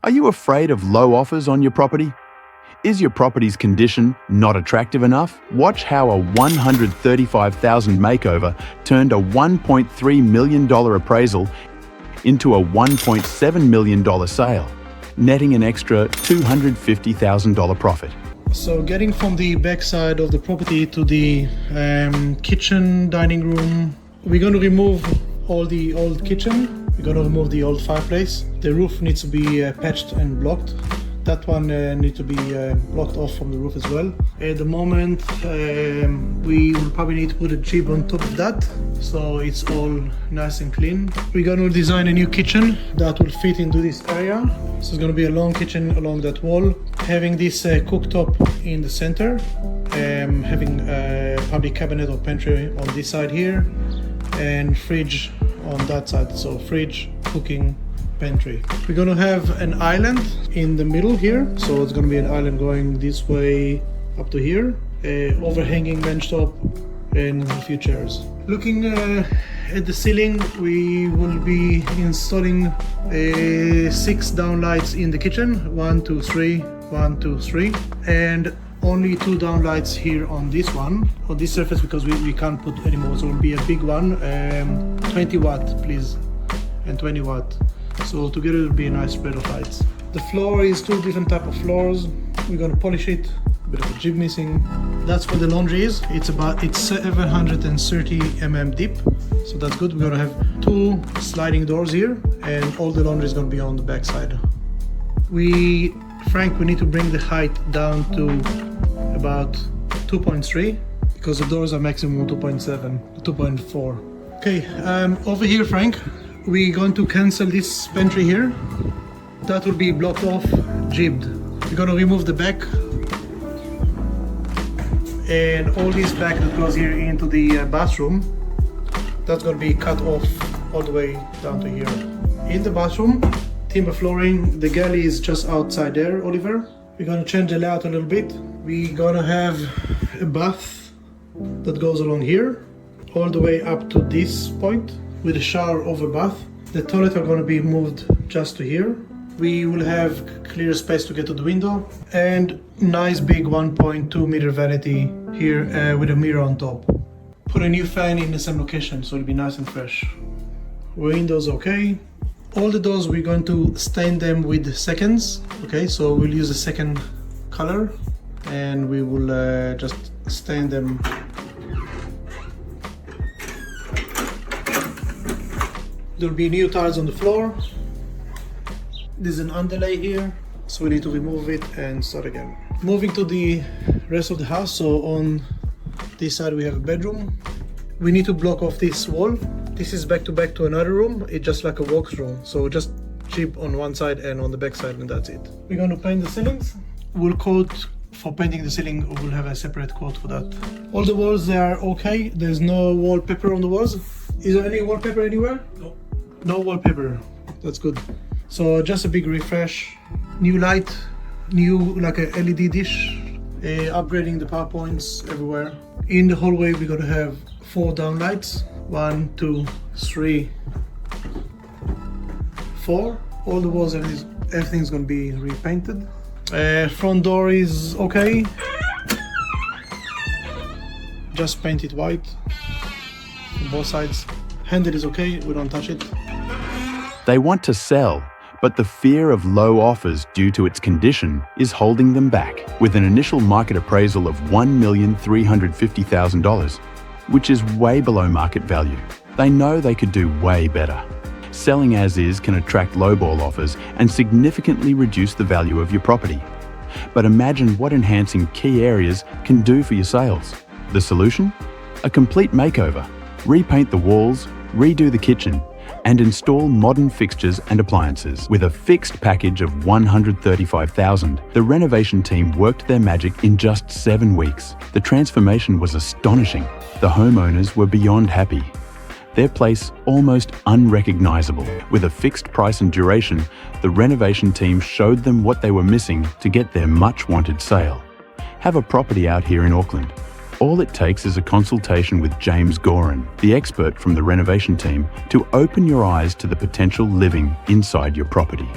Are you afraid of low offers on your property? Is your property's condition not attractive enough? Watch how a $135,000 makeover turned a $1.3 million appraisal into a $1.7 million sale, netting an extra $250,000 profit. So getting from the back side of the property to the kitchen, dining room, we're going to remove all the old kitchen. We're going to remove the old fireplace. The roof needs to be patched and blocked. That one needs to be blocked off from the roof as well. At the moment, we will probably need to put a jib on top of that, so it's all nice and clean. We're going to design a new kitchen that will fit into this area. So it's going to be a long kitchen along that wall, having this cooktop in the center, having a public cabinet or pantry on this side here, and fridge on that side. So fridge, cooking, pantry. We're going to have an island in the middle here, so it's going to be an island going this way up to here, overhanging bench top and a few chairs. Looking at the ceiling, we will be installing 6 downlights in the kitchen, 1, 2, 3, 1, 2, 3, and only 2 downlights here on this one, on this surface, because we can't put any more, so it will be a big one, 20 watt please, and 20 watt. So together it will be a nice spread of lights. The floor is 2 different type of floors. We're going to polish it, a bit of a jib missing. That's where the laundry is. It's 730 mm deep, so that's good. We're going to have 2 sliding doors here, and all the laundry is going to be on the back side. Frank, we need to bring the height down to about 2.3 because the doors are maximum 2.7, 2.4. Okay, over here, Frank, we're going to cancel this pantry here. That will be blocked off, jibbed. We're going to remove the back and all this back that goes here into the bathroom. That's going to be cut off all the way down to here. In the bathroom, timber flooring. The galley is just outside there, Oliver. We're going to change the layout a little bit. We're going to have a bath that goes along here all the way up to this point with a shower over bath. The toilet are going to be moved just to here. We will have clear space to get to the window and nice big 1.2 meter vanity here with a mirror on top. Put a new fan in the same location so it'll be nice and fresh. Windows okay. All the doors we're going to stain them with seconds. Okay, so we'll use a second color and we will just stain them. There'll be new tiles on the floor. There's an underlay here, so we need to remove it and start again. Moving to the rest of the house, so on this side we have a bedroom. We need to block off this wall. This is back to another room. It's just like a walkthrough, so just chip on one side and on the back side, and that's it. We're going to paint the ceilings. We'll quote for painting the ceiling, we'll have a separate quote for that. All the walls, they are okay. There's no wallpaper on the walls. Is there any wallpaper anywhere? No. No wallpaper. That's good. So just a big refresh. New light, new like a LED dish, upgrading the power points everywhere. In the hallway we're going to have 4 downlights. 1, 2, 3, 4. All the walls, everything's going to be repainted. Front door is okay. Just paint it white on both sides. Handle is okay, we don't touch it. They want to sell, but the fear of low offers due to its condition is holding them back. With an initial market appraisal of $1,350,000, which is way below market value, they know they could do way better. Selling as is can attract lowball offers and significantly reduce the value of your property. But imagine what enhancing key areas can do for your sales. The solution? A complete makeover. Repaint the walls, redo the kitchen, and install modern fixtures and appliances. With a fixed package of $135,000, the renovation team worked their magic in just 7 weeks. The transformation was astonishing. The homeowners were beyond happy. Their place almost unrecognizable. With a fixed price and duration, the renovation team showed them what they were missing to get their much-wanted sale. Have a property out here in Auckland. All it takes is a consultation with James Gorin, the expert from the renovation team, to open your eyes to the potential living inside your property.